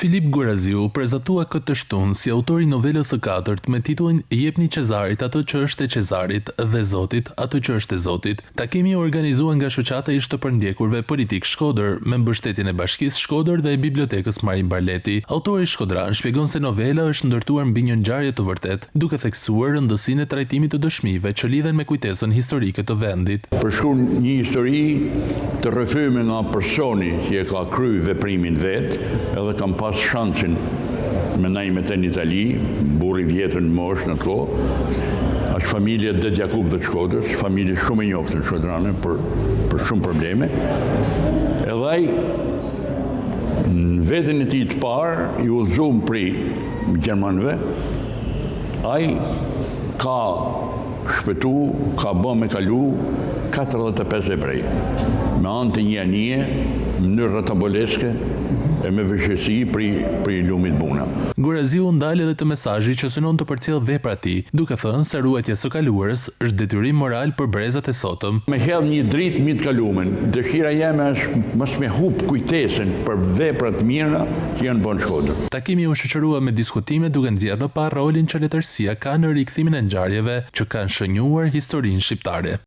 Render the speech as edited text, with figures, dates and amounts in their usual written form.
Filip Goraziu prezantua këtë shtunë si autori novelës së katërt me titullin Jepni Cezarit ato që është e Cezarit dhe Zotit ato që është e Zotit. Takimi u organizua nga shoqata e shtëpërndjekurve politik Shkodër me mbështetjen e Bashkisë Shkodër dhe e Bibliotekës Marin Barleti. Autori shkodran shpjegon se novela është ndërtuar mbi një ngjarje të vërtetë, duke theksuar rëndësinë e trajtimit të dëshmive që lidhen me kujtesën historike të vendit. Përshkruan një histori të rrëfyer nga personi që e ka kryer veprimin vet, edhe kam pas shansin me najmet e në Itali, burri vjetër në mosh në to, është familje Det Jakub dhe Shkodrës, familje shumë e njoftën në Shkodranë për shumë probleme. Edhe ai në vetën e tij të parë, i udhëzuar prej gjermanëve, ai ka shpëtu, ka bë me kalu 45 ebrej, me anë të një anije, në mënyrë rrëtamboleske, e me vështirësi për lumit buna. Goraziu ndal edhe të mesazhi që synon të përcjell veprat e tij, duke thënë se ruajtja së kaluarës është detyrim moral për brezat e sotëm. Me hedh një dritë mbi të kalumen, dëshira jeme është mos me hub kujtesën për veprat mira që janë bën Shkodër. Takimi u shoqërua me diskutime duke nxjerrë në parë rolin që letërsia ka në rikthimin e ngjarjeve që kanë shënjuar historinë shqiptare.